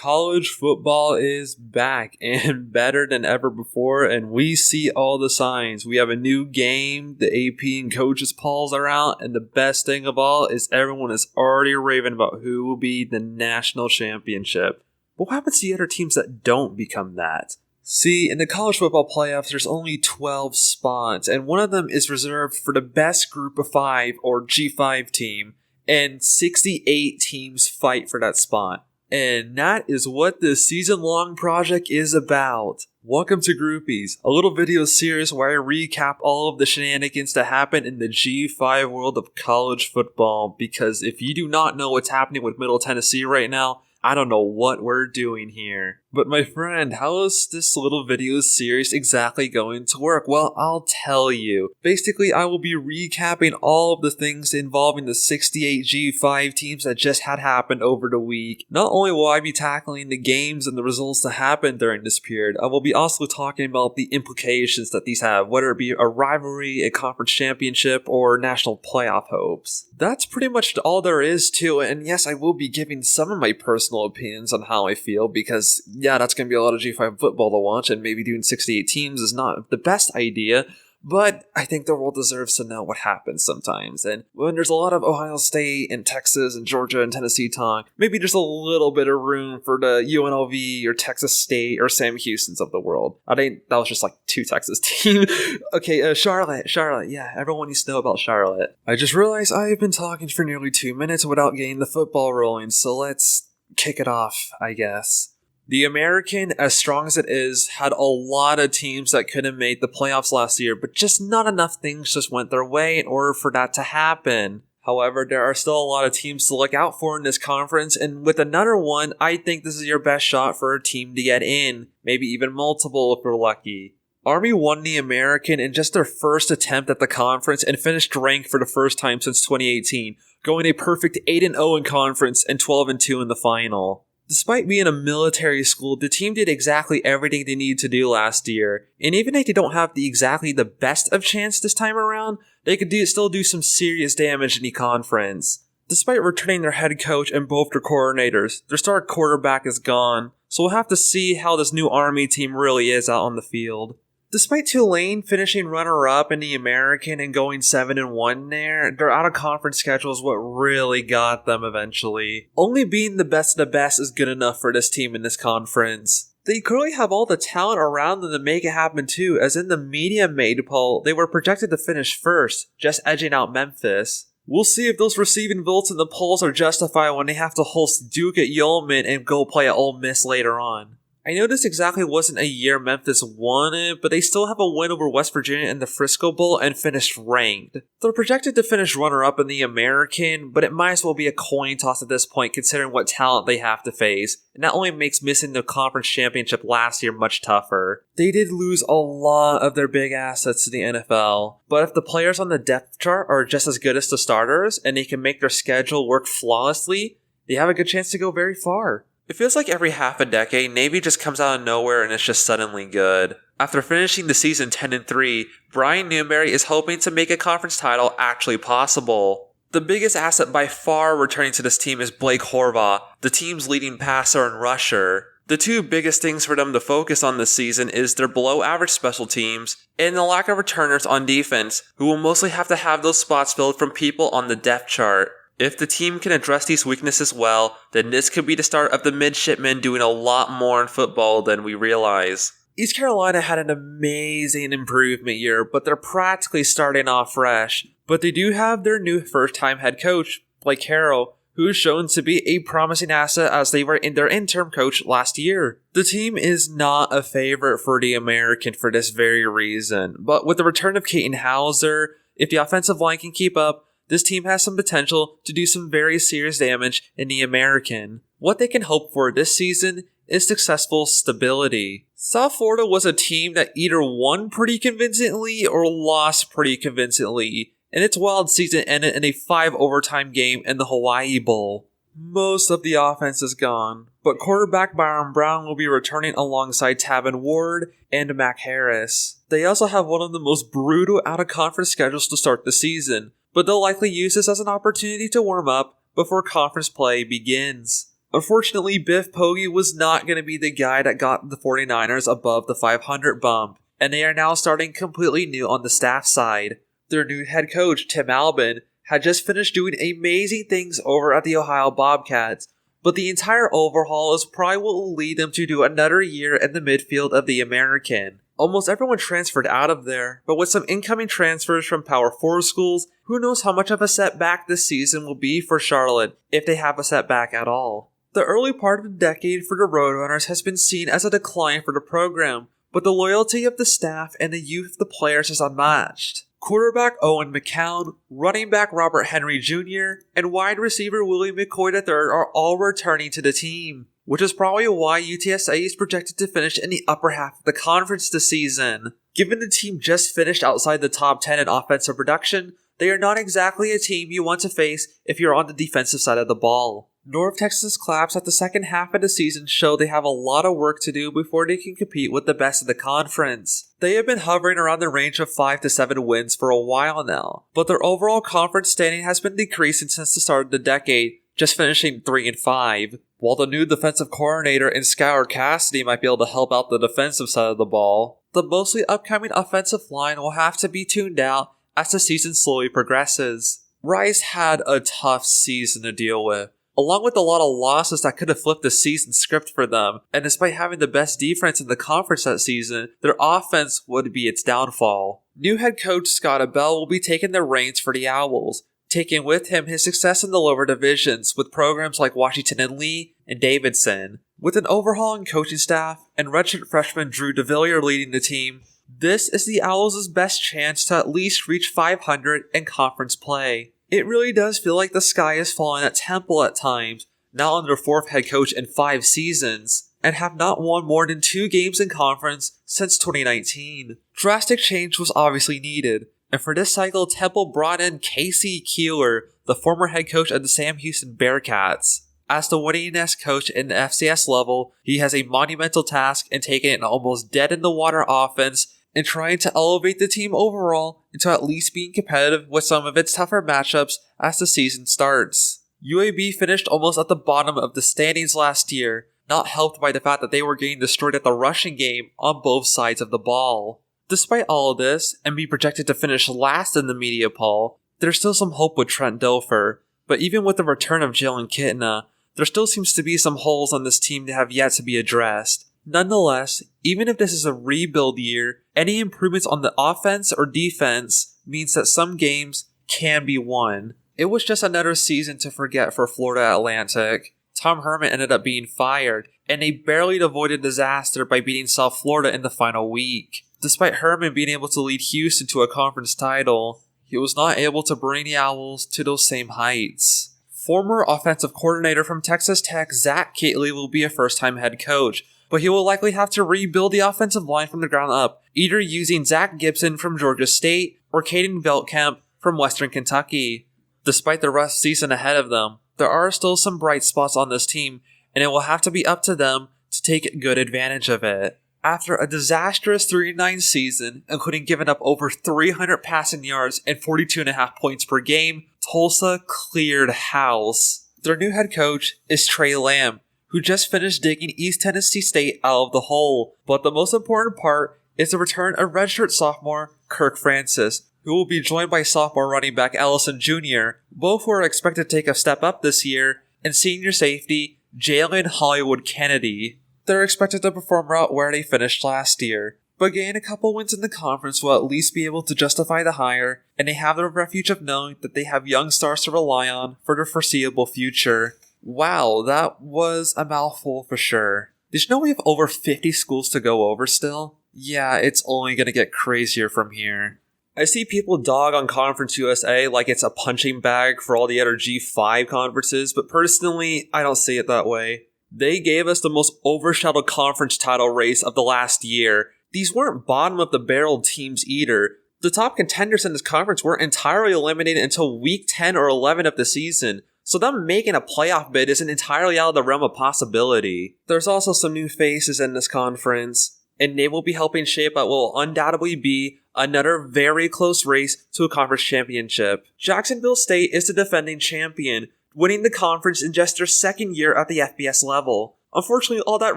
College football is back and better than ever before, and we see all the signs. We have a new game, the AP and coaches polls are out, and the best thing of all is everyone is already raving about who will be the national championship. But what happens to the other teams that don't become that? See, in the college football playoffs, there's only 12 spots, and one of them is reserved for the best group of 5 or G5 team, and 68 teams fight for that spot. And that is what this season-long project is about. Welcome to Groupies, a little video series where I recap all of the shenanigans that happen in the G5 world of college football, because if you do not know what's happening with Middle Tennessee right now, I don't know what we're doing here. But my friend, how is this little video series exactly going to work? Well, I'll tell you. Basically, I will be recapping all of the things involving the 68 G5 teams that just had happened over the week. Not only will I be tackling the games and the results that happened during this period, I will be also talking about the implications that these have, whether it be a rivalry, a conference championship, or national playoff hopes. That's pretty much all there is to it, and yes, I will be giving some of my personal opinions on how I feel, because yeah, that's going to be a lot of G5 football to watch, and maybe doing 68 teams is not the best idea, but I think the world deserves to know what happens sometimes. And when there's a lot of Ohio State and Texas and Georgia and Tennessee talk, maybe there's a little bit of room for the UNLV or Texas State or Sam Houston's of the world. I think that was just like 2 Texas teams. Okay, Charlotte, yeah, everyone needs to know about Charlotte. I just realized I have been talking for nearly 2 minutes without getting the football rolling, so let's kick it off, I guess. The American, as strong as it is, had a lot of teams that couldn't make the playoffs last year, but just not enough things just went their way in order for that to happen. However, there are still a lot of teams to look out for in this conference, and with another one, I think this is your best shot for a team to get in, maybe even multiple if you're lucky. Army won the American in just their first attempt at the conference and finished ranked for the first time since 2018, going a perfect 8-0 in conference and 12-2 in the final. Despite being a military school, the team did exactly everything they needed to do last year, and even if they don't have exactly the best of chance this time around, they could still do some serious damage in the conference. Despite returning their head coach and both their coordinators, their star quarterback is gone, so we'll have to see how this new Army team really is out on the field. Despite Tulane finishing runner-up in the American and going 7-1 there, their out-of-conference schedule is what really got them eventually. Only being the best of the best is good enough for this team in this conference. They clearly have all the talent around them to make it happen too, as in the media made poll, they were projected to finish first, just edging out Memphis. We'll see if those receiving votes in the polls are justified when they have to host Duke at Yeoman and go play at Ole Miss later on. I know this exactly wasn't a year Memphis won it, but they still have a win over West Virginia in the Frisco Bowl and finished ranked. They're projected to finish runner-up in the American, but it might as well be a coin toss at this point considering what talent they have to face, and that only makes missing the conference championship last year much tougher. They did lose a lot of their big assets to the NFL, but if the players on the depth chart are just as good as the starters, and they can make their schedule work flawlessly, they have a good chance to go very far. It feels like every half a decade, Navy just comes out of nowhere and it's just suddenly good. After finishing the season 10-3, Brian Newberry is hoping to make a conference title actually possible. The biggest asset by far returning to this team is Blake Horvath, the team's leading passer and rusher. The 2 biggest things for them to focus on this season is their below-average special teams and the lack of returners on defense, who will mostly have to have those spots filled from people on the depth chart. If the team can address these weaknesses well, then this could be the start of the midshipmen doing a lot more in football than we realize. East Carolina had an amazing improvement year, but they're practically starting off fresh. But they do have their new first-time head coach, Blake Harrell, who is shown to be a promising asset as they were in their interim coach last year. The team is not a favorite for the American for this very reason, but with the return of Katin Hauser, if the offensive line can keep up, this team has some potential to do some very serious damage in the American. What they can hope for this season is successful stability. South Florida was a team that either won pretty convincingly or lost pretty convincingly, and its wild season ended in a 5-overtime game in the Hawaii Bowl. Most of the offense is gone, but quarterback Byron Brown will be returning alongside Tavin Ward and Mac Harris. They also have one of the most brutal out-of-conference schedules to start the season, but they'll likely use this as an opportunity to warm up before conference play begins. Unfortunately, Biff Poggi was not going to be the guy that got the 49ers above the 500 bump, and they are now starting completely new on the staff side. Their new head coach, Tim Albin, had just finished doing amazing things over at the Ohio Bobcats, but the entire overhaul is probably what will lead them to do another year in the midfield of the American. Almost everyone transferred out of there, but with some incoming transfers from Power 4 schools, who knows how much of a setback this season will be for Charlotte, if they have a setback at all. The early part of the decade for the Roadrunners has been seen as a decline for the program, but the loyalty of the staff and the youth of the players is unmatched. Quarterback Owen McCown, running back Robert Henry Jr., and wide receiver Willie McCoy III are all returning to the team, which is probably why UTSA is projected to finish in the upper half of the conference this season. Given the team just finished outside the top 10 in offensive production, they are not exactly a team you want to face if you're on the defensive side of the ball. North Texas Claps at the second half of the season show they have a lot of work to do before they can compete with the best of the conference. They have been hovering around the range of 5 to 7 wins for a while now, but their overall conference standing has been decreasing since the start of the decade, just finishing 3-5. While the new defensive coordinator in Skylar Cassidy might be able to help out the defensive side of the ball, the mostly upcoming offensive line will have to be tuned out as the season slowly progresses. Rice had a tough season to deal with, along with a lot of losses that could have flipped the season script for them, and despite having the best defense in the conference that season, their offense would be its downfall. New head coach Scott Abell will be taking the reins for the Owls, taking with him his success in the lower divisions with programs like Washington and Lee and Davidson. With an overhaul in coaching staff and redshirt freshman Drew DeVillier leading the team, this is the Owls' best chance to at least reach 500 in conference play. It really does feel like the sky is falling at Temple at times, now under fourth head coach in 5 seasons, and have not won more than 2 games in conference since 2019. Drastic change was obviously needed, and for this cycle, Temple brought in Casey Keeler, the former head coach of the Sam Houston Bearcats. As the winningest coach in the FCS level, he has a monumental task in taking an almost dead-in-the-water offense and trying to elevate the team overall into at least being competitive with some of its tougher matchups as the season starts. UAB finished almost at the bottom of the standings last year, not helped by the fact that they were getting destroyed at the rushing game on both sides of the ball. Despite all of this, and being projected to finish last in the media poll, there's still some hope with Trent Dilfer, but even with the return of Jalen Kitna, there still seems to be some holes on this team that have yet to be addressed. Nonetheless, even if this is a rebuild year, any improvements on the offense or defense means that some games can be won. It was just another season to forget for Florida Atlantic. Tom Herman ended up being fired, and they barely avoided disaster by beating South Florida in the final week. Despite Herman being able to lead Houston to a conference title, he was not able to bring the Owls to those same heights. Former offensive coordinator from Texas Tech, Zach Kittley, will be a first-time head coach, but he will likely have to rebuild the offensive line from the ground up, either using Zach Gibson from Georgia State or Caden Veltkamp from Western Kentucky. Despite the rough season ahead of them, there are still some bright spots on this team, and it will have to be up to them to take good advantage of it. After a disastrous 3-9 season, including giving up over 300 passing yards and 42.5 points per game, Tulsa cleared house. Their new head coach is Trey Lamb, who just finished digging East Tennessee State out of the hole. But the most important part is the return of redshirt sophomore Kirk Francis, who will be joined by sophomore running back Ellison Jr., both who are expected to take a step up this year, and senior safety Jalen Hollywood Kennedy. They're expected to perform right where they finished last year, but gain a couple wins in the conference will at least be able to justify the hire, and they have the refuge of knowing that they have young stars to rely on for their foreseeable future. Wow, that was a mouthful for sure. Did you know we have over 50 schools to go over still? Yeah, it's only gonna get crazier from here. I see people dog on Conference USA like it's a punching bag for all the other G5 conferences, but personally, I don't see it that way. They gave us the most overshadowed conference title race of the last year. These weren't bottom of the barrel teams either. The top contenders in this conference weren't entirely eliminated until week 10 or 11 of the season, so them making a playoff bid isn't entirely out of the realm of possibility. There's also some new faces in this conference, and they will be helping shape what will undoubtedly be another very close race to a conference championship. Jacksonville State is the defending champion, winning the conference in just their second year at the FBS level. Unfortunately, all that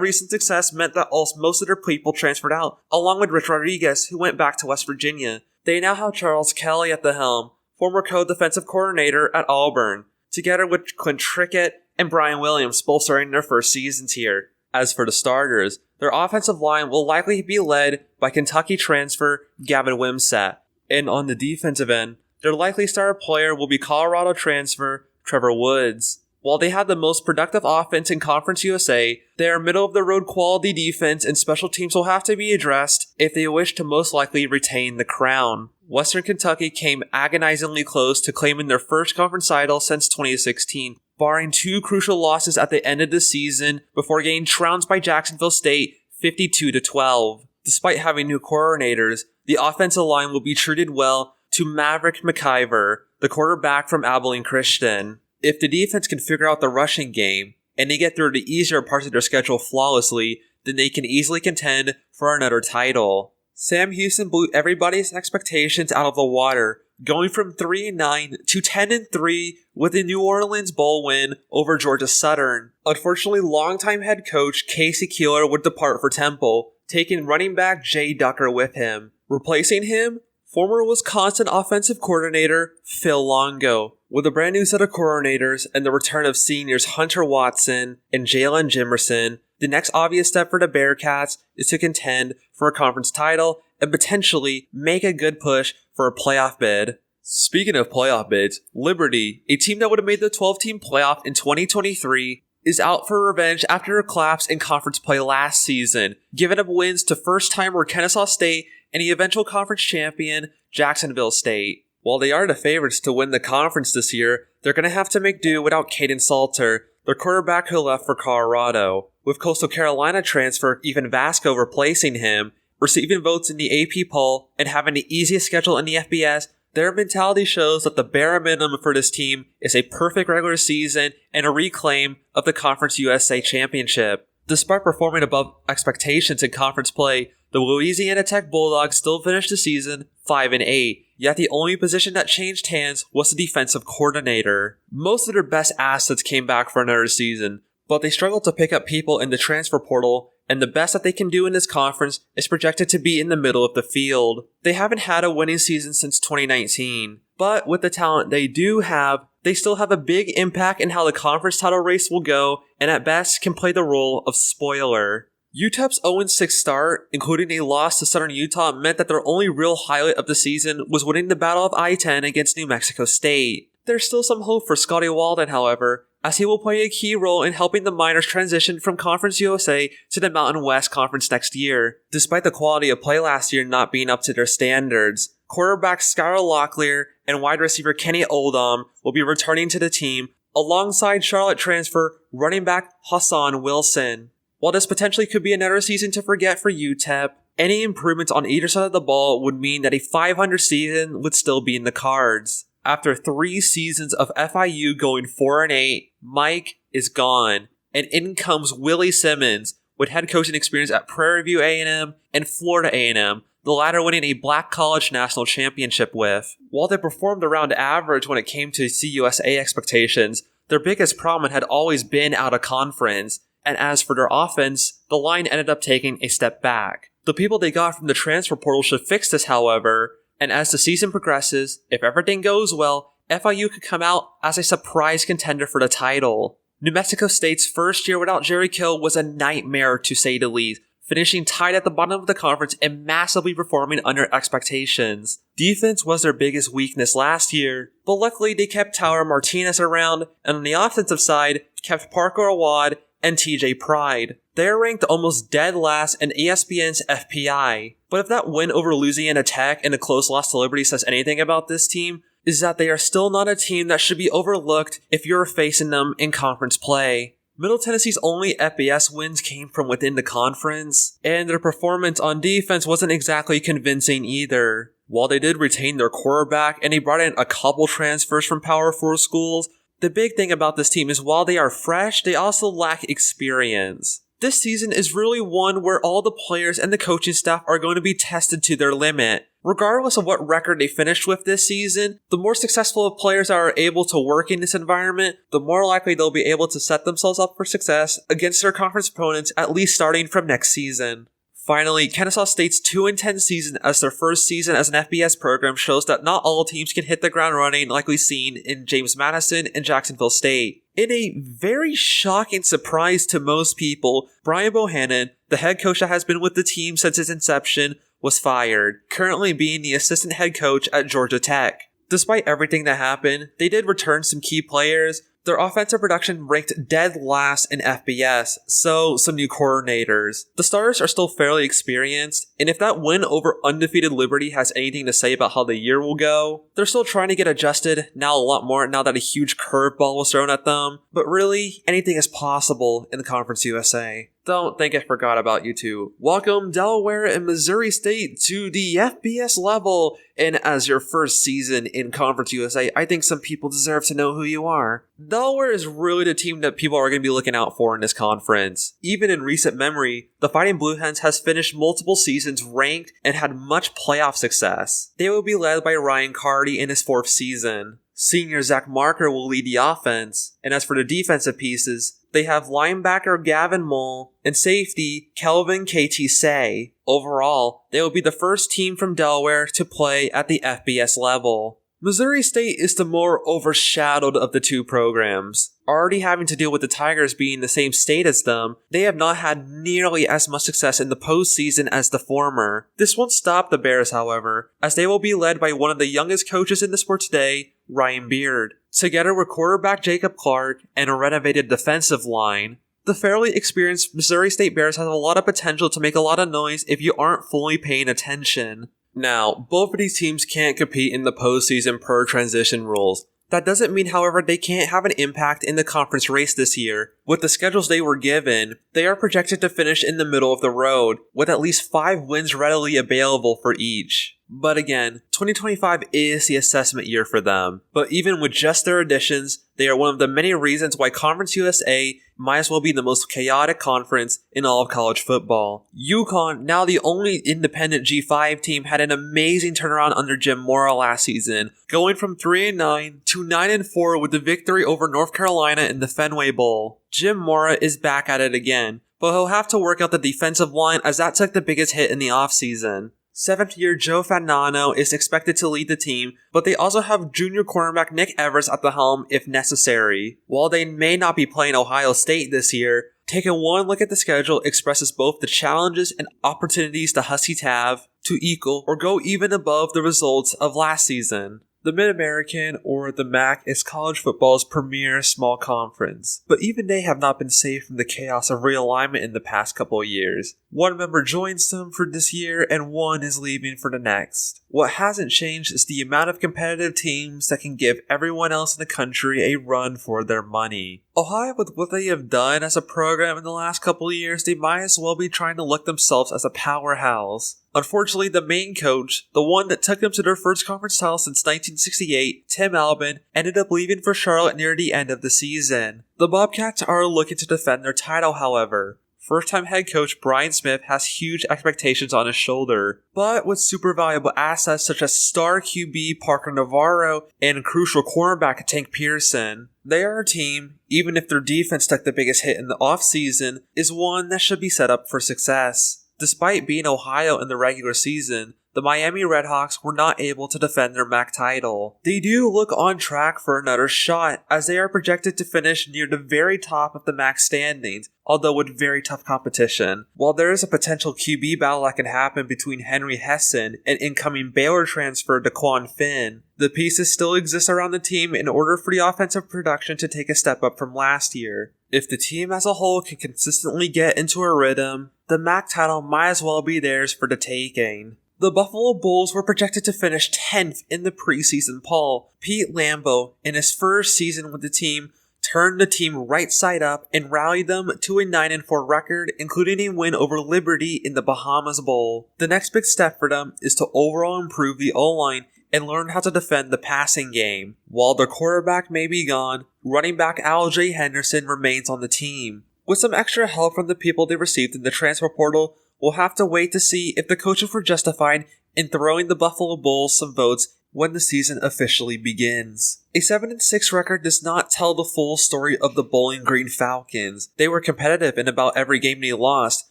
recent success meant that most of their people transferred out, along with Rich Rodriguez, who went back to West Virginia. They now have Charles Kelly at the helm, former co-defensive coordinator at Auburn, together with Clint Trickett and Brian Williams, both starting their first seasons here. As for the starters, their offensive line will likely be led by Kentucky transfer Gavin Wimsatt. And on the defensive end, their likely starter player will be Colorado transfer Trevor Woods. While they have the most productive offense in Conference USA, their middle-of-the-road quality defense and special teams will have to be addressed if they wish to most likely retain the crown. Western Kentucky came agonizingly close to claiming their first conference title since 2016, barring two crucial losses at the end of the season before getting trounced by Jacksonville State 52-12. Despite having new coordinators, the offensive line will be treated well to Maverick McIver, the quarterback from Abilene Christian. If the defense can figure out the rushing game, and they get through the easier parts of their schedule flawlessly, then they can easily contend for another title. Sam Houston blew everybody's expectations out of the water, going from 3-9 to 10-3 with a New Orleans Bowl win over Georgia Southern. Unfortunately, longtime head coach Casey Keeler would depart for Temple, taking running back Jay Ducker with him. Replacing him, former Wisconsin offensive coordinator Phil Longo. With a brand new set of coordinators and the return of seniors Hunter Watson and Jalen Jimerson, the next obvious step for the Bearcats is to contend for a conference title and potentially make a good push for a playoff bid. Speaking of playoff bids, Liberty, a team that would have made the 12-team playoff in 2023, is out for revenge after a collapse in conference play last season, giving up wins to first-timer Kennesaw State and the eventual conference champion Jacksonville State. While they are the favorites to win the conference this year, they're going to have to make do without Caden Salter, their quarterback who left for Colorado. With Coastal Carolina transfer Ethan Vasco replacing him, receiving votes in the AP poll, and having the easiest schedule in the FBS, their mentality shows that the bare minimum for this team is a perfect regular season and a reclaim of the Conference USA Championship. Despite performing above expectations in conference play, the Louisiana Tech Bulldogs still finished the season 5-8, yet the only position that changed hands was the defensive coordinator. Most of their best assets came back for another season, but they struggled to pick up people in the transfer portal, and the best that they can do in this conference is projected to be in the middle of the field. They haven't had a winning season since 2019, but with the talent they do have, they still have a big impact in how the conference title race will go, and at best can play the role of spoiler. UTEP's 0-6 start, including a loss to Southern Utah, meant that their only real highlight of the season was winning the Battle of I-10 against New Mexico State. There's still some hope for Scotty Walden, however, as he will play a key role in helping the Miners transition from Conference USA to the Mountain West Conference next year. Despite the quality of play last year not being up to their standards, quarterback Skylar Locklear and wide receiver Kenny Oldham will be returning to the team, alongside Charlotte transfer running back Hassan Wilson. While this potentially could be another season to forget for UTEP, any improvements on either side of the ball would mean that a 500 season would still be in the cards. After 3 seasons of FIU going 4-8, Mike is gone, and in comes Willie Simmons with head coaching experience at Prairie View A&M and Florida A&M, the latter winning a Black College National Championship with. While they performed around average when it came to CUSA expectations, their biggest problem had always been out of conference. And as for their offense, the line ended up taking a step back. The people they got from the transfer portal should fix this, however, and as the season progresses, if everything goes well, FIU could come out as a surprise contender for the title. New Mexico State's first year without Jerry Kill was a nightmare to say the least, finishing tied at the bottom of the conference and massively performing under expectations. Defense was their biggest weakness last year, but luckily they kept Tyler Martinez around, and on the offensive side, kept Parker Awad and TJ Pride. They're ranked almost dead last in ESPN's FPI. But if that win over Louisiana Tech and a close loss to Liberty says anything about this team, is that they are still not a team that should be overlooked if you're facing them in conference play. Middle Tennessee's only FBS wins came from within the conference, and their performance on defense wasn't exactly convincing either. While they did retain their quarterback and they brought in a couple transfers from Power 4 schools, the big thing about this team is while they are fresh, they also lack experience. This season is really one where all the players and the coaching staff are going to be tested to their limit. Regardless of what record they finished with this season, the more successful players are able to work in this environment, the more likely they'll be able to set themselves up for success against their conference opponents, at least starting from next season. Finally, Kennesaw State's 2-10 season as their first season as an FBS program shows that not all teams can hit the ground running like we've seen in James Madison and Jacksonville State. In a very shocking surprise to most people, Brian Bohannon, the head coach that has been with the team since its inception, was fired, currently being the assistant head coach at Georgia Tech. Despite everything that happened, they did return some key players. Their offensive production ranked dead last in FBS, so some new coordinators. The starters are still fairly experienced, and if that win over undefeated Liberty has anything to say about how the year will go, they're still trying to get adjusted now a lot more now that a huge curveball was thrown at them, but really, anything is possible in the Conference USA. Don't think I forgot about you two. Welcome Delaware and Missouri State to the FBS level, and as your first season in Conference USA, I think some people deserve to know who you are. Delaware is really the team that people are going to be looking out for in this conference. Even in recent memory, the Fighting Blue Hens has finished multiple seasons ranked and had much playoff success. They will be led by Ryan Carty in his 4th season. Senior Zach Marker will lead the offense, and as for the defensive pieces, they have linebacker Gavin Mull and safety Kelvin KT Say. Overall, they will be the first team from Delaware to play at the FBS level. Missouri State is the more overshadowed of the two programs. Already having to deal with the Tigers being the same state as them, they have not had nearly as much success in the postseason as the former. This won't stop the Bears, however, as they will be led by one of the youngest coaches in the sport today, Ryan Beard. Together with quarterback Jacob Clark and a renovated defensive line, the fairly experienced Missouri State Bears have a lot of potential to make a lot of noise if you aren't fully paying attention. Now, both of these teams can't compete in the postseason per transition rules. That doesn't mean, however, they can't have an impact in the conference race this year. With the schedules they were given, they are projected to finish in the middle of the road, with at least 5 wins readily available for each. But again, 2025 is the assessment year for them. But even with just their additions, they are one of the many reasons why Conference USA might as well be the most chaotic conference in all of college football. UConn, now the only independent G5 team, had an amazing turnaround under Jim Mora last season, going from 3-9 to 9-4 with the victory over North Carolina in the Fenway Bowl. Jim Mora is back at it again, but he'll have to work out the defensive line as that took the biggest hit in the offseason. 7th-year Joe Fagnano is expected to lead the team, but they also have junior cornerback Nick Evers at the helm if necessary. While they may not be playing Ohio State this year, taking one look at the schedule expresses both the challenges and opportunities the Huskies have to equal or go even above the results of last season. The Mid-American, or the MAC, is college football's premier small conference, but even they have not been safe from the chaos of realignment in the past couple of years. One member joins them for this year, and one is leaving for the next. What hasn't changed is the amount of competitive teams that can give everyone else in the country a run for their money. Ohio, with what they have done as a program in the last couple of years, they might as well be trying to look themselves as a powerhouse. Unfortunately, the main coach, the one that took them to their first conference title since 1968, Tim Albin, ended up leaving for Charlotte near the end of the season. The Bobcats are looking to defend their title, however. First-time head coach Brian Smith has huge expectations on his shoulder, but with super valuable assets such as star QB Parker Navarro and crucial cornerback Tank Pearson, they are a team, even if their defense took the biggest hit in the offseason, is one that should be set up for success. Despite being Ohio in the regular season, the Miami Redhawks were not able to defend their MAC title. They do look on track for another shot, as they are projected to finish near the very top of the MAC standings, although with very tough competition. While there is a potential QB battle that can happen between Henry Hessen and incoming Baylor transfer Daquan Finn, the pieces still exist around the team in order for the offensive production to take a step up from last year. If the team as a whole can consistently get into a rhythm, the MAC title might as well be theirs for the taking. The Buffalo Bulls were projected to finish 10th in the preseason poll. Pete Lambeau, in his first season with the team, turned the team right side up and rallied them to a 9-4 record, including a win over Liberty in the Bahamas Bowl. The next big step for them is to overall improve the O-line and learn how to defend the passing game. While their quarterback may be gone, running back Al J. Henderson remains on the team. With some extra help from the people they received in the transfer portal, we'll have to wait to see if the coaches were justified and throwing the Buffalo Bulls some votes when the season officially begins. A 7-6 record does not tell the full story of the Bowling Green Falcons. They were competitive in about every game they lost,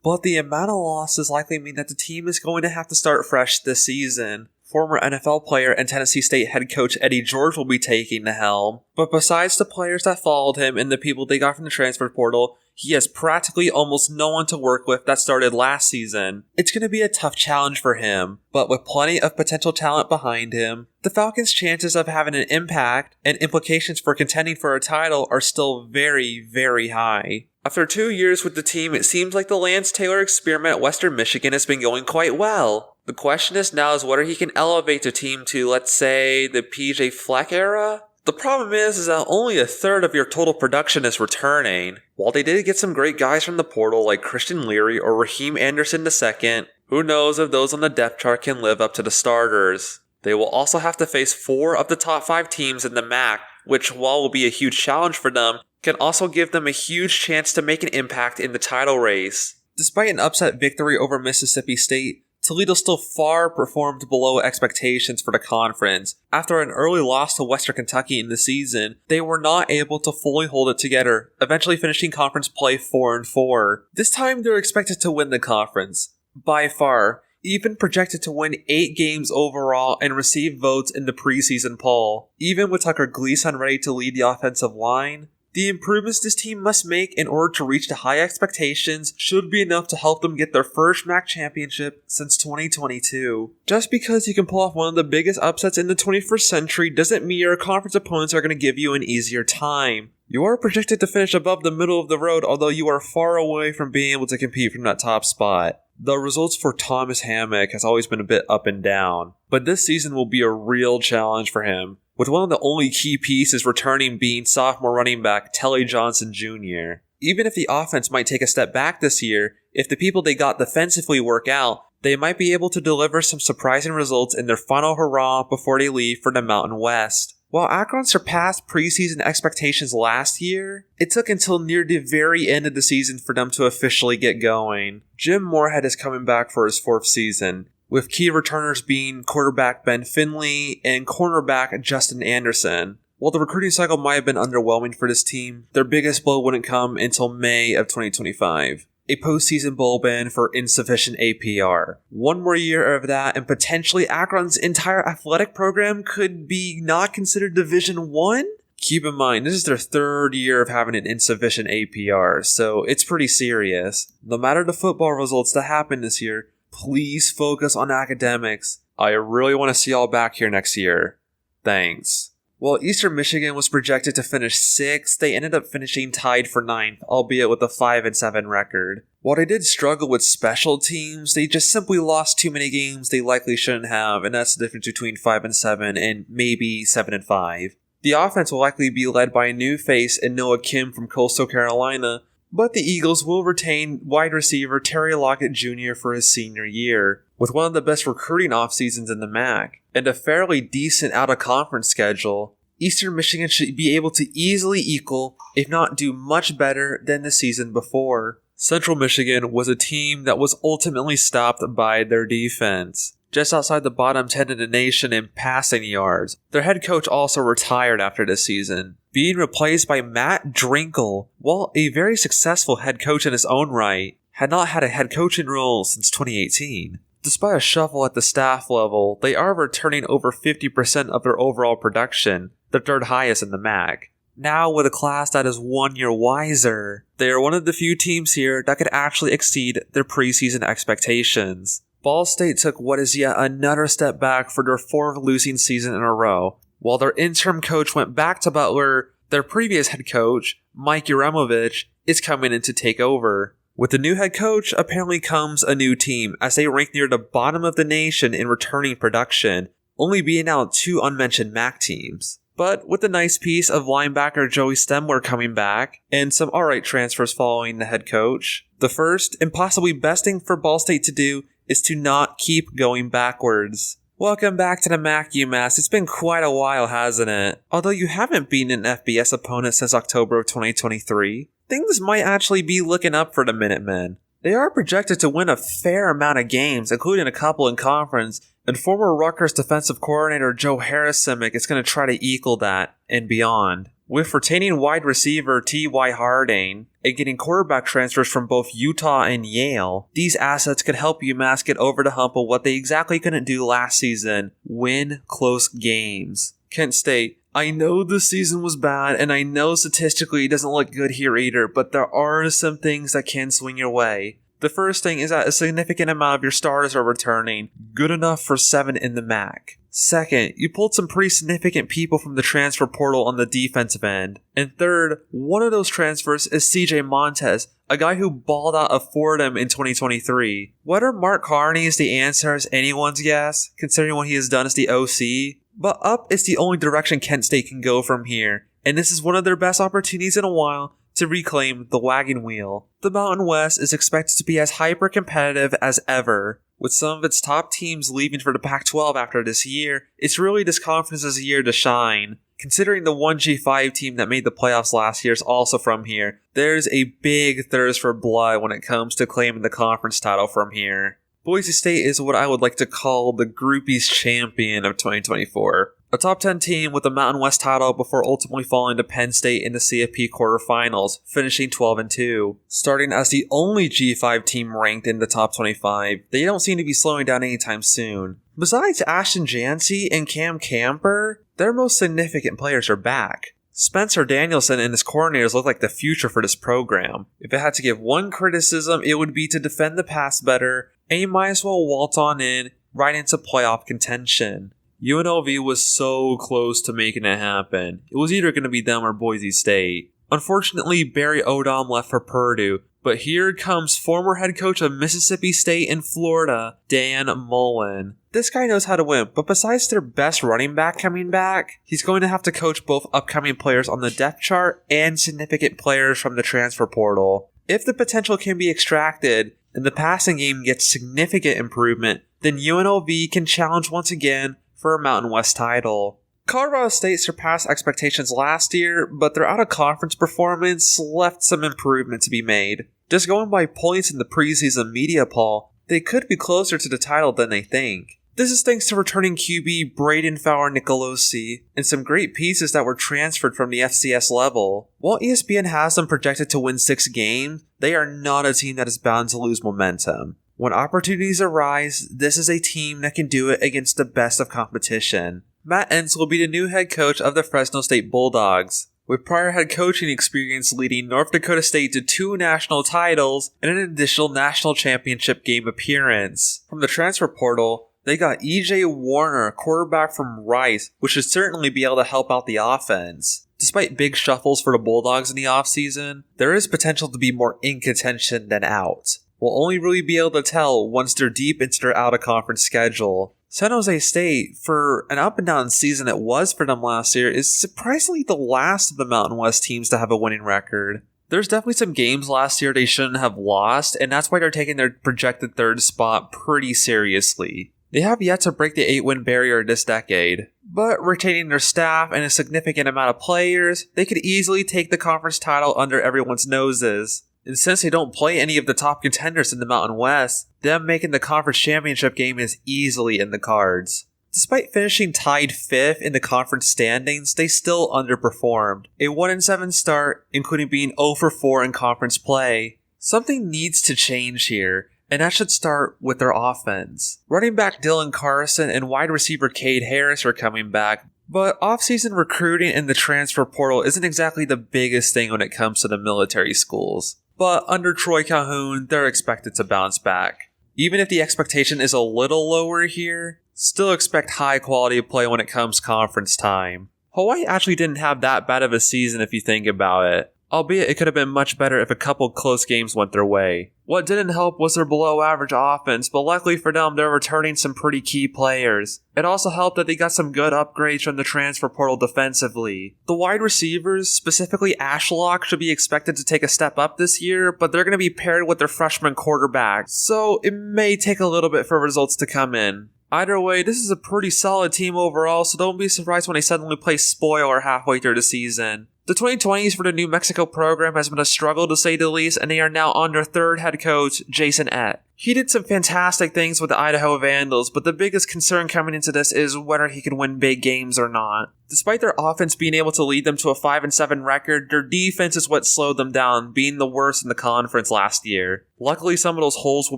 but the amount of losses likely mean that the team is going to have to start fresh this season. Former NFL player and Tennessee State head coach Eddie George will be taking the helm, but besides the players that followed him and the people they got from the transfer portal, he has practically almost no one to work with that started last season. It's going to be a tough challenge for him, but with plenty of potential talent behind him, the Falcons' chances of having an impact and implications for contending for a title are still very, very high. After 2 years with the team, it seems like the Lance Taylor experiment at Western Michigan has been going quite well. The question is now is whether he can elevate the team to, let's say, the PJ Fleck era? The problem is that only a third of your total production is returning. While they did get some great guys from the portal like Christian Leary or Raheem Anderson II, who knows if those on the depth chart can live up to the starters. They will also have to face 4 of the top 5 teams in the MAC, which, while will be a huge challenge for them, can also give them a huge chance to make an impact in the title race. Despite an upset victory over Mississippi State, Toledo still far performed below expectations for the conference. After an early loss to Western Kentucky in the season, they were not able to fully hold it together, eventually finishing conference play 4-4. This time they're expected to win the conference. By far, even projected to win 8 games overall and receive votes in the preseason poll. Even with Tucker Gleason ready to lead the offensive line, the improvements this team must make in order to reach the high expectations should be enough to help them get their first MAC championship since 2022. Just because you can pull off one of the biggest upsets in the 21st century doesn't mean your conference opponents are going to give you an easier time. You are projected to finish above the middle of the road, although you are far away from being able to compete from that top spot. The results for Thomas Hammock has always been a bit up and down, but this season will be a real challenge for him, with one of the only key pieces returning being sophomore running back Telly Johnson Jr. Even if the offense might take a step back this year, if the people they got defensively work out, they might be able to deliver some surprising results in their final hurrah before they leave for the Mountain West. While Akron surpassed preseason expectations last year, it took until near the very end of the season for them to officially get going. Jim Moorhead is coming back for his 4th season, with key returners being quarterback Ben Finley and cornerback Justin Anderson. While the recruiting cycle might have been underwhelming for this team, their biggest blow wouldn't come until May of 2025. A postseason bowl ban for insufficient APR. One more year of that, and potentially Akron's entire athletic program could be not considered Division 1? Keep in mind, this is their 3rd year of having an insufficient APR, so it's pretty serious. No matter the football results that happen this year, please focus on academics. I really want to see y'all back here next year. Thanks. While Eastern Michigan was projected to finish 6th, they ended up finishing tied for 9th, albeit with a 5-7 record. While they did struggle with special teams, they just simply lost too many games they likely shouldn't have, and that's the difference between 5-7 and maybe 7-5. The offense will likely be led by a new face in Noah Kim from Coastal Carolina, but the Eagles will retain wide receiver Terry Lockett Jr. for his senior year, with one of the best recruiting off seasons in the MAC, and a fairly decent out-of-conference schedule. Eastern Michigan should be able to easily equal, if not do much better than the season before. Central Michigan was a team that was ultimately stopped by their defense, just outside the bottom 10 in the nation in passing yards. Their head coach also retired after this season, being replaced by Matt Drinkle. While a very successful head coach in his own right, had not had a head coaching role since 2018. Despite a shuffle at the staff level, they are returning over 50% of their overall production, the 3rd highest in the MAC. Now with a class that is 1 year wiser, they are one of the few teams here that could actually exceed their preseason expectations. Ball State took what is yet another step back for their 4th losing season in a row. While their interim coach went back to Butler, their previous head coach, Mike Uramovich, is coming in to take over. With the new head coach, apparently comes a new team, as they rank near the bottom of the nation in returning production, only being out 2 unmentioned MAC teams. But with the nice piece of linebacker Joey Stemler coming back, and some alright transfers following the head coach, the first and possibly best thing for Ball State to do is to not keep going backwards. Welcome back to the MAC, UMass. It's been quite a while, hasn't it? Although you haven't beaten an FBS opponent since October of 2023, things might actually be looking up for the Minutemen. They are projected to win a fair amount of games, including a couple in conference, And former Rutgers defensive coordinator Joe Harris-Simic is going to try to equal that and beyond. With retaining wide receiver T.Y. Harding and getting quarterback transfers from both Utah and Yale, these assets could help UMass get over the hump of what they exactly couldn't do last season: win close games. Kent State, I know this season was bad, and I know statistically it doesn't look good here either, but there are some things that can swing your way. The first thing is that a significant amount of your starters are returning, good enough for 7 in the MAC. Second, you pulled some pretty significant people from the transfer portal on the defensive end. And third, one of those transfers is CJ Montez, a guy who balled out of Fordham in 2023. Whether Mark Carney is the answer is anyone's guess, considering what he has done as the OC, but up is the only direction Kent State can go from here, and this is one of their best opportunities in a while to reclaim the wagon wheel. The Mountain West is expected to be as hyper-competitive as ever. With some of its top teams leaving for the Pac-12 after this year, it's really this conference's year to shine. Considering the 1G5 team that made the playoffs last year is also from here, there's a big thirst for blood when it comes to claiming the conference title from here. Boise State is what I would like to call the Groupies champion of 2024. A top 10 team with the Mountain West title before ultimately falling to Penn State in the CFP quarterfinals, finishing 12-2. Starting as the only G5 team ranked in the top 25, they don't seem to be slowing down anytime soon. Besides Ashton Jancy and Cam Camper, their most significant players are back. Spencer Danielson and his coordinators look like the future for this program. If it had to give one criticism, it would be to defend the pass better, and you might as well waltz on in right into playoff contention. UNLV was so close to making it happen. It was either going to be them or Boise State. Unfortunately, Barry Odom left for Purdue, but here comes former head coach of Mississippi State and Florida, Dan Mullen. This guy knows how to win, but besides their best running back coming back, he's going to have to coach both upcoming players on the depth chart and significant players from the transfer portal. If the potential can be extracted and the passing game gets significant improvement, then UNLV can challenge once again for a Mountain West title. Colorado State surpassed expectations last year, but their out-of-conference performance left some improvement to be made. Just going by points in the preseason media poll, they could be closer to the title than they think. This is thanks to returning QB Braden Fowler-Nicolosi and some great pieces that were transferred from the FCS level. While ESPN has them projected to win 6 games, they are not a team that is bound to lose momentum. When opportunities arise, this is a team that can do it against the best of competition. Matt Entz will be the new head coach of the Fresno State Bulldogs, with prior head coaching experience leading North Dakota State to 2 national titles and an additional national championship game appearance. From the transfer portal, they got E.J. Warner, quarterback from Rice, which should certainly be able to help out the offense. Despite big shuffles for the Bulldogs in the offseason, there is potential to be more in contention than out. We'll only really be able to tell once they're deep into their out-of-conference schedule. San Jose State, for an up-and-down season it was for them last year, is surprisingly the last of the Mountain West teams to have a winning record. There's definitely some games last year they shouldn't have lost, and that's why they're taking their projected 3rd spot pretty seriously. They have yet to break the 8-win barrier this decade, but retaining their staff and a significant amount of players, they could easily take the conference title under everyone's noses. And since they don't play any of the top contenders in the Mountain West, them making the conference championship game is easily in the cards. Despite finishing tied 5th in the conference standings, they still underperformed. A 1-7 start, including being 0-4 in conference play. Something needs to change here, and that should start with their offense. Running back Dylan Carson and wide receiver Cade Harris are coming back, but offseason recruiting in the transfer portal isn't exactly the biggest thing when it comes to the military schools. But under Troy Calhoun, they're expected to bounce back. Even if the expectation is a little lower here, still expect high quality play when it comes conference time. Hawaii actually didn't have that bad of a season if you think about it. Albeit it could have been much better if a couple close games went their way. What didn't help was their below average offense, but luckily for them, they're returning some pretty key players. It also helped that they got some good upgrades from the transfer portal defensively. The wide receivers, specifically Ashlock, should be expected to take a step up this year, but they're going to be paired with their freshman quarterback, so it may take a little bit for results to come in. Either way, this is a pretty solid team overall, so don't be surprised when they suddenly play spoiler halfway through the season. The 2020s for the New Mexico program has been a struggle to say the least, and they are now on their third head coach, Jason Ett. He did some fantastic things with the Idaho Vandals, but the biggest concern coming into this is whether he can win big games or not. Despite their offense being able to lead them to a 5-7 record, their defense is what slowed them down, being the worst in the conference last year. Luckily, some of those holes will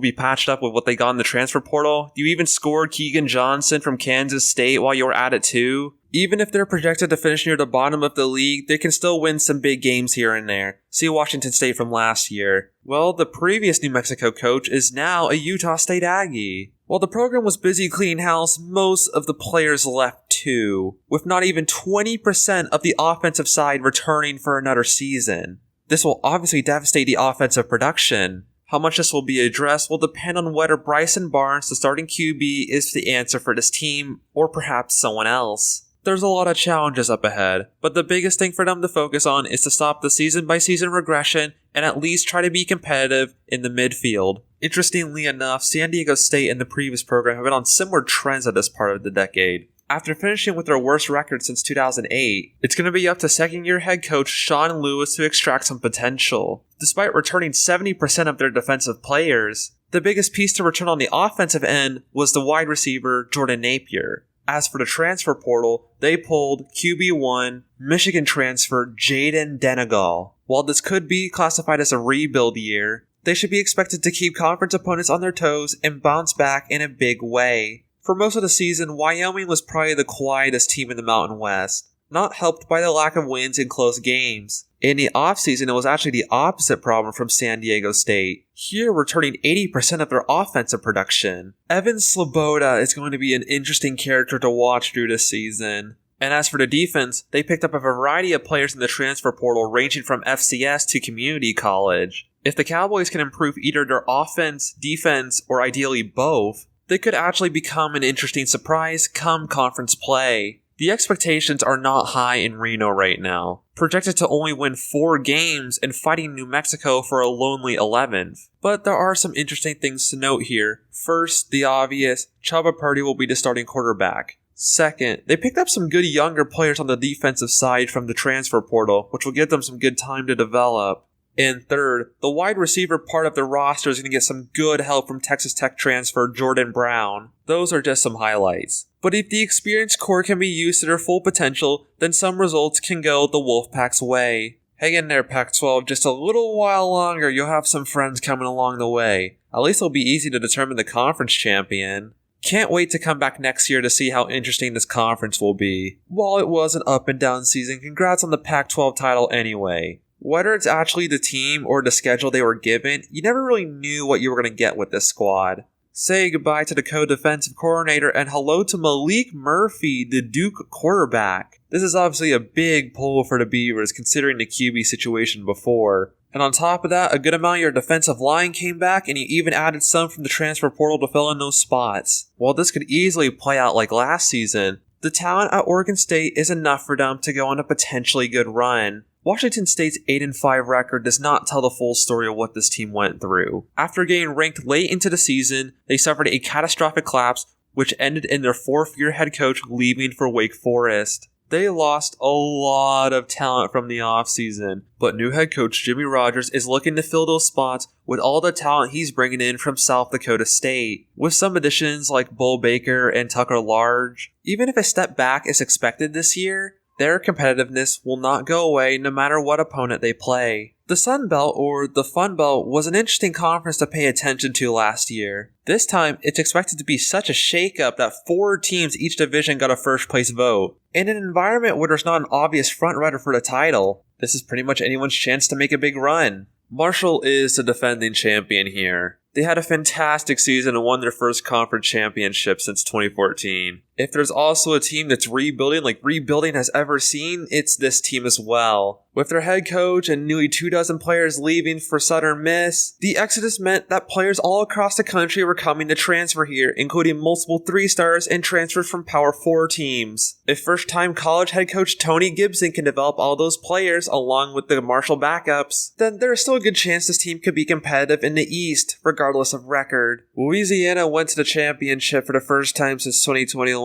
be patched up with what they got in the transfer portal. You even scored Keegan Johnson from Kansas State while you were at it too. Even if they're projected to finish near the bottom of the league, they can still win some big games here and there. See Washington State from last year. Well, the previous New Mexico coach is now a Utah State Aggie. While the program was busy cleaning house, most of the players left too, with not even 20% of the offensive side returning for another season. This will obviously devastate the offensive production. How much this will be addressed will depend on whether Bryson Barnes, the starting QB, is the answer for this team, or perhaps someone else. There's a lot of challenges up ahead, but the biggest thing for them to focus on is to stop the season-by-season regression and at least try to be competitive in the midfield. Interestingly enough, San Diego State and the previous program have been on similar trends at this part of the decade. After finishing with their worst record since 2008, it's going to be up to second-year head coach Sean Lewis to extract some potential. Despite returning 70% of their defensive players, the biggest piece to return on the offensive end was the wide receiver Jordan Napier. As for the transfer portal, they pulled QB1, Michigan transfer Jaden Denegal. While this could be classified as a rebuild year, they should be expected to keep conference opponents on their toes and bounce back in a big way. For most of the season, Wyoming was probably the quietest team in the Mountain West, not helped by the lack of wins in close games. In the offseason, it was actually the opposite problem from San Diego State. Here, returning 80% of their offensive production. Evan Sloboda is going to be an interesting character to watch through this season. And as for the defense, they picked up a variety of players in the transfer portal ranging from FCS to community college. If the Cowboys can improve either their offense, defense, or ideally both, they could actually become an interesting surprise come conference play. The expectations are not high in Reno right now, projected to only win 4 games and fighting New Mexico for a lonely 11th. But there are some interesting things to note here. First, the obvious, Chubba Purdy will be the starting quarterback. Second, they picked up some good younger players on the defensive side from the transfer portal, which will give them some good time to develop. And third, the wide receiver part of the roster is going to get some good help from Texas Tech transfer Jordan Brown. Those are just some highlights. But if the experienced core can be used to their full potential, then some results can go the Wolfpack's way. Hang in there, Pac-12, just a little while longer, you'll have some friends coming along the way. At least it'll be easy to determine the conference champion. Can't wait to come back next year to see how interesting this conference will be. While it was an up and down season, congrats on the Pac-12 title anyway. Whether it's actually the team or the schedule they were given, you never really knew what you were going to get with this squad. Say goodbye to the co-defensive coordinator and hello to Malik Murphy, the Duke quarterback. This is obviously a big pull for the Beavers considering the QB situation before. And on top of that, a good amount of your defensive line came back and you even added some from the transfer portal to fill in those spots. While this could easily play out like last season, the talent at Oregon State is enough for them to go on a potentially good run. Washington State's 8-5 record does not tell the full story of what this team went through. After getting ranked late into the season, they suffered a catastrophic collapse, which ended in their 4th-year head coach leaving for Wake Forest. They lost a lot of talent from the offseason, but new head coach Jimmy Rogers is looking to fill those spots with all the talent he's bringing in from South Dakota State, with some additions like Bull Baker and Tucker Large. Even if a step back is expected this year, their competitiveness will not go away no matter what opponent they play. The Sun Belt, or the Fun Belt, was an interesting conference to pay attention to last year. This time, it's expected to be such a shakeup that 4 teams each division got a first place vote. In an environment where there's not an obvious front-runner for the title, this is pretty much anyone's chance to make a big run. Marshall is the defending champion here. They had a fantastic season and won their first conference championship since 2014. If there's also a team that's rebuilding like rebuilding has ever seen, it's this team as well. With their head coach and nearly 24 players leaving for Southern Miss, the exodus meant that players all across the country were coming to transfer here, including multiple 3-stars and transfers from Power 4 teams. If first-time college head coach Tony Gibson can develop all those players along with the Marshall backups, then there's still a good chance this team could be competitive in the East, regardless of record. Louisiana went to the championship for the first time since 2021,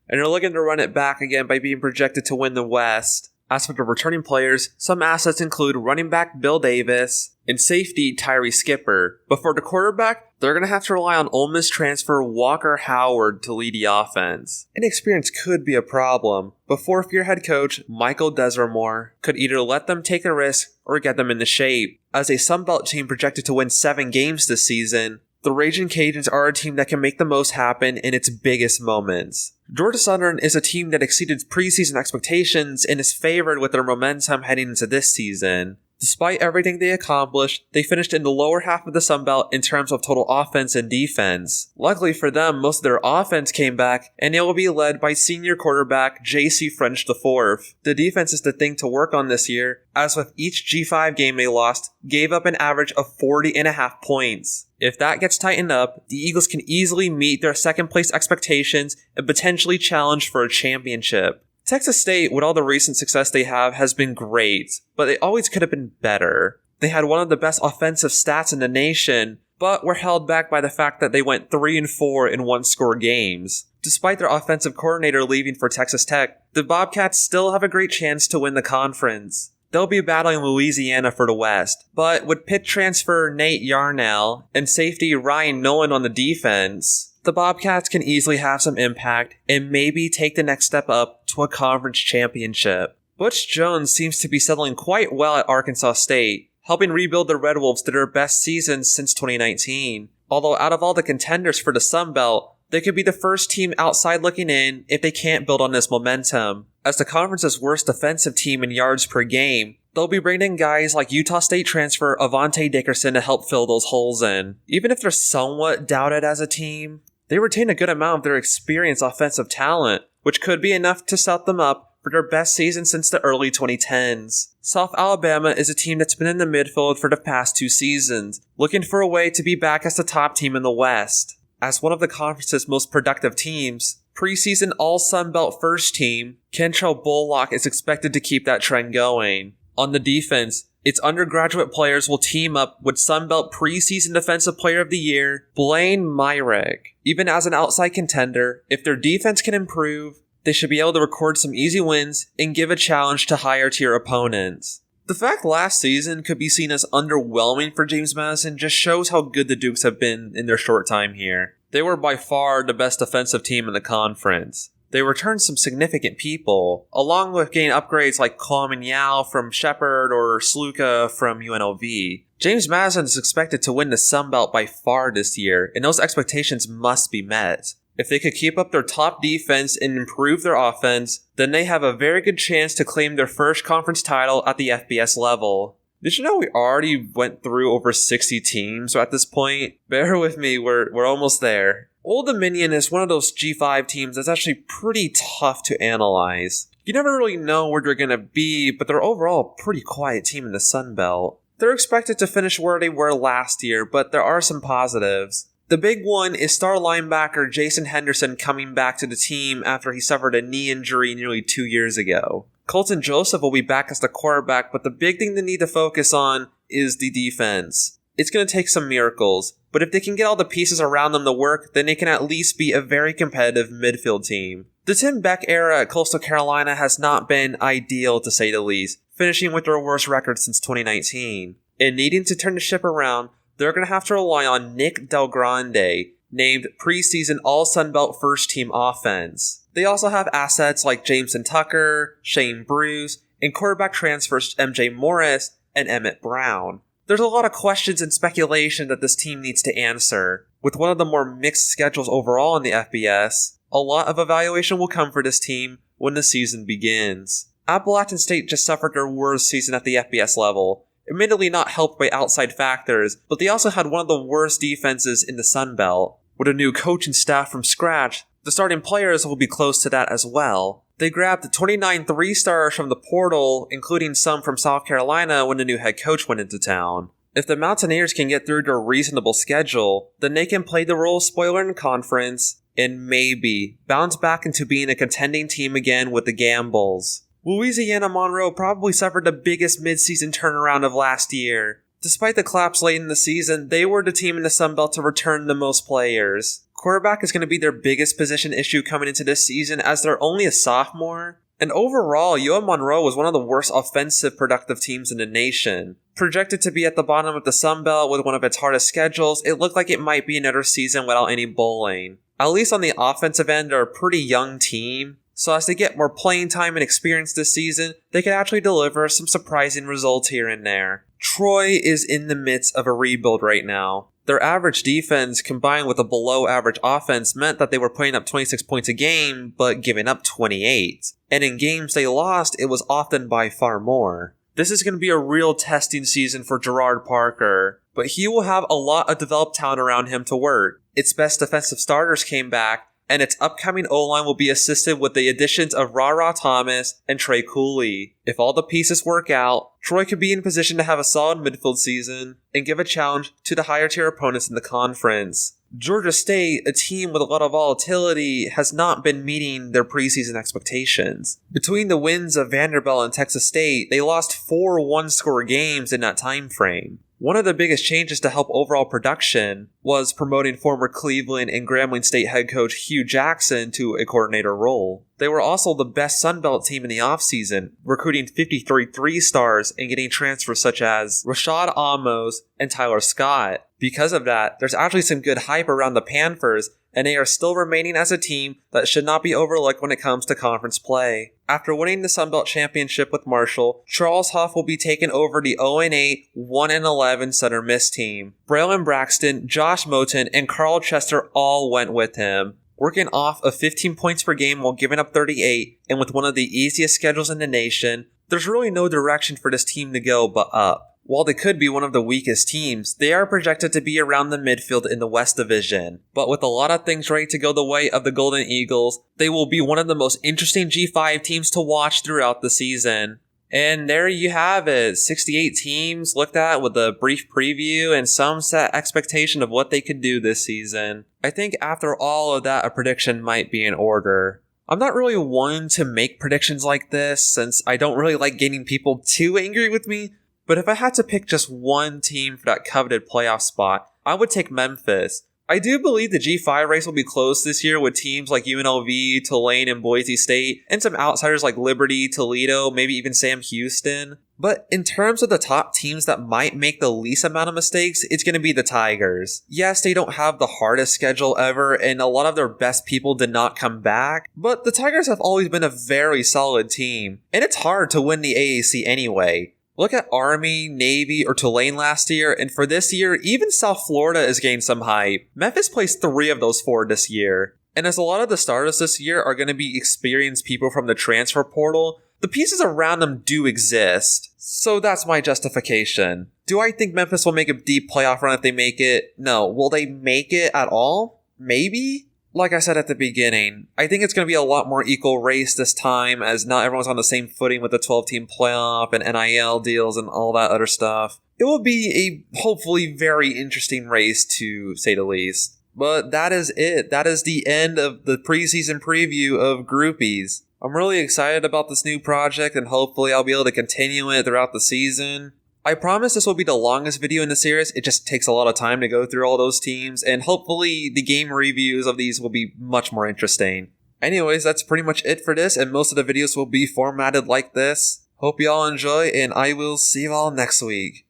and they're looking to run it back again by being projected to win the West. As for the returning players, some assets include running back Bill Davis and safety Tyree Skipper. But for the quarterback, they're going to have to rely on Ole Miss transfer Walker Howard to lead the offense. Inexperience could be a problem, but fourth-year head coach Michael Desormeaux could either let them take a risk or get them into shape. As a Sunbelt team projected to win 7 games this season, the Raging Cajuns are a team that can make the most happen in its biggest moments. Georgia Southern is a team that exceeded preseason expectations and is favored with their momentum heading into this season. Despite everything they accomplished, they finished in the lower half of the Sun Belt in terms of total offense and defense. Luckily for them, most of their offense came back, and it will be led by senior quarterback J.C. French IV. The defense is the thing to work on this year, as with each G5 game they lost, gave up an average of 40.5 points. If that gets tightened up, the Eagles can easily meet their second place expectations and potentially challenge for a championship. Texas State, with all the recent success they have, has been great, but they always could have been better. They had one of the best offensive stats in the nation, but were held back by the fact that they went 3-4 in one-score games. Despite their offensive coordinator leaving for Texas Tech, the Bobcats still have a great chance to win the conference. They'll be battling Louisiana for the West, but with Pitt transfer Nate Yarnell and safety Ryan Nolan on the defense, the Bobcats can easily have some impact and maybe take the next step up to a conference championship. Butch Jones seems to be settling quite well at Arkansas State, helping rebuild the Red Wolves to their best season since 2019. Although out of all the contenders for the Sun Belt, they could be the first team outside looking in if they can't build on this momentum. As the conference's worst defensive team in yards per game, they'll be bringing in guys like Utah State transfer Avante Dickerson to help fill those holes in. Even if they're somewhat doubted as a team, they retain a good amount of their experienced offensive talent, which could be enough to set them up for their best season since the early 2010s. South Alabama is a team that's been in the midfield for the past 2 seasons, looking for a way to be back as the top team in the West. As one of the conference's most productive teams, preseason All-Sun Belt first team, Kentrell Bullock is expected to keep that trend going. On the defense, its undergraduate players will team up with Sunbelt preseason Defensive Player of the Year, Blaine Myrick. Even as an outside contender, if their defense can improve, they should be able to record some easy wins and give a challenge to higher tier opponents. The fact last season could be seen as underwhelming for James Madison just shows how good the Dukes have been in their short time here. They were by far the best defensive team in the conference. They returned some significant people, along with getting upgrades like Coleman Yao from Shepherd or Sluka from UNLV. James Madison is expected to win the Sun Belt by far this year, and those expectations must be met. If they could keep up their top defense and improve their offense, then they have a very good chance to claim their first conference title at the FBS level. Did you know we already went through over 60 teams at this point? Bear with me, we're almost there. Old Dominion is one of those G5 teams that's actually pretty tough to analyze. You never really know where they're going to be, but they're overall a pretty quiet team in the Sun Belt. They're expected to finish where they were last year, but there are some positives. The big one is star linebacker Jason Henderson coming back to the team after he suffered a knee injury nearly 2 years ago. Colton Joseph will be back as the quarterback, but the big thing they need to focus on is the defense. It's going to take some miracles, but if they can get all the pieces around them to work, then they can at least be a very competitive midfield team. The Tim Beck era at Coastal Carolina has not been ideal to say the least, finishing with their worst record since 2019. And needing to turn the ship around, they're going to have to rely on Nick Del Grande, named preseason All-Sun Belt first team offense. They also have assets like Jameson Tucker, Shane Bruce, and quarterback transfers MJ Morris and Emmett Brown. There's a lot of questions and speculation that this team needs to answer. With one of the more mixed schedules overall in the FBS, a lot of evaluation will come for this team when the season begins. Appalachian State just suffered their worst season at the FBS level, admittedly not helped by outside factors, but they also had one of the worst defenses in the Sun Belt. With a new coaching staff from scratch, the starting players will be close to that as well. They grabbed 29 3-stars from the portal, including some from South Carolina when the new head coach went into town. If the Mountaineers can get through their reasonable schedule, then they can play the role of spoiler in conference and maybe bounce back into being a contending team again with the Gambles. Louisiana Monroe probably suffered the biggest midseason turnaround of last year. Despite the collapse late in the season, they were the team in the Sun Belt to return the most players. Quarterback is going to be their biggest position issue coming into this season as they're only a sophomore, And overall, UM Monroe was one of the worst offensive productive teams in the nation. Projected to be at the bottom of the Sun Belt with one of its hardest schedules, it looked like it might be another season without any bowling. At least on the offensive end, they're a pretty young team, so as they get more playing time and experience this season, they could actually deliver some surprising results here and there. Troy is in the midst of a rebuild right now. Their average defense combined with a below average offense meant that they were putting up 26 points a game, but giving up 28. And in games they lost, it was often by far more. This is going to be a real testing season for Gerard Parker, but he will have a lot of developed talent around him to work. Its best defensive starters came back, and its upcoming O-line will be assisted with the additions of Ra Thomas and Trey Cooley. If all the pieces work out, Troy could be in position to have a solid midfield season and give a challenge to the higher tier opponents in the conference. Georgia State, a team with a lot of volatility, has not been meeting their preseason expectations. Between the wins of Vanderbilt and Texas State, they lost 4 one-score games in that time frame. One of the biggest changes to help overall production was promoting former Cleveland and Grambling State head coach Hugh Jackson to a coordinator role. They were also the best Sun Belt team in the offseason, recruiting 53 3-stars and getting transfers such as Rashad Amos and Tyler Scott. Because of that, there's actually some good hype around the Panthers, and they are still remaining as a team that should not be overlooked when it comes to conference play. After winning the Sun Belt Championship with Marshall, Charles Huff will be taking over the 0-8, 1-11 Southern Miss team. Braylon Braxton, Josh Moten, and Carl Chester all went with him, working off of 15 points per game while giving up 38, and with one of the easiest schedules in the nation, there's really no direction for this team to go but up. While they could be one of the weakest teams, they are projected to be around the midfield in the West Division. But with a lot of things ready to go the way of the Golden Eagles, they will be one of the most interesting G5 teams to watch throughout the season. And there you have it, 68 teams looked at with a brief preview and some set expectation of what they could do this season. I think after all of that, a prediction might be in order. I'm not really one to make predictions like this since I don't really like getting people too angry with me. But if I had to pick just one team for that coveted playoff spot, I would take Memphis. I do believe the G5 race will be close this year with teams like UNLV, Tulane, and Boise State, and some outsiders like Liberty, Toledo, maybe even Sam Houston. But in terms of the top teams that might make the least amount of mistakes, it's going to be the Tigers. Yes, they don't have the hardest schedule ever, and a lot of their best people did not come back, but the Tigers have always been a very solid team, and it's hard to win the AAC anyway. Look at Army, Navy, or Tulane last year, and for this year, even South Florida has gained some hype. Memphis placed 3 of those 4 this year. And as a lot of the starters this year are going to be experienced people from the transfer portal, the pieces around them do exist. So that's my justification. Do I think Memphis will make a deep playoff run if they make it? No. Will they make it at all? Maybe? Like I said at the beginning, I think it's going to be a lot more equal race this time as not everyone's on the same footing with the 12-team playoff and NIL deals and all that other stuff. It will be a hopefully very interesting race to say the least. But that is it. That is the end of the preseason preview of Groupies. I'm really excited about this new project and hopefully I'll be able to continue it throughout the season. I promise this will be the longest video in the series. It just takes a lot of time to go through all those teams, and hopefully the game reviews of these will be much more interesting. Anyways, that's pretty much it for this, and most of the videos will be formatted like this. Hope y'all enjoy, and I will see y'all next week.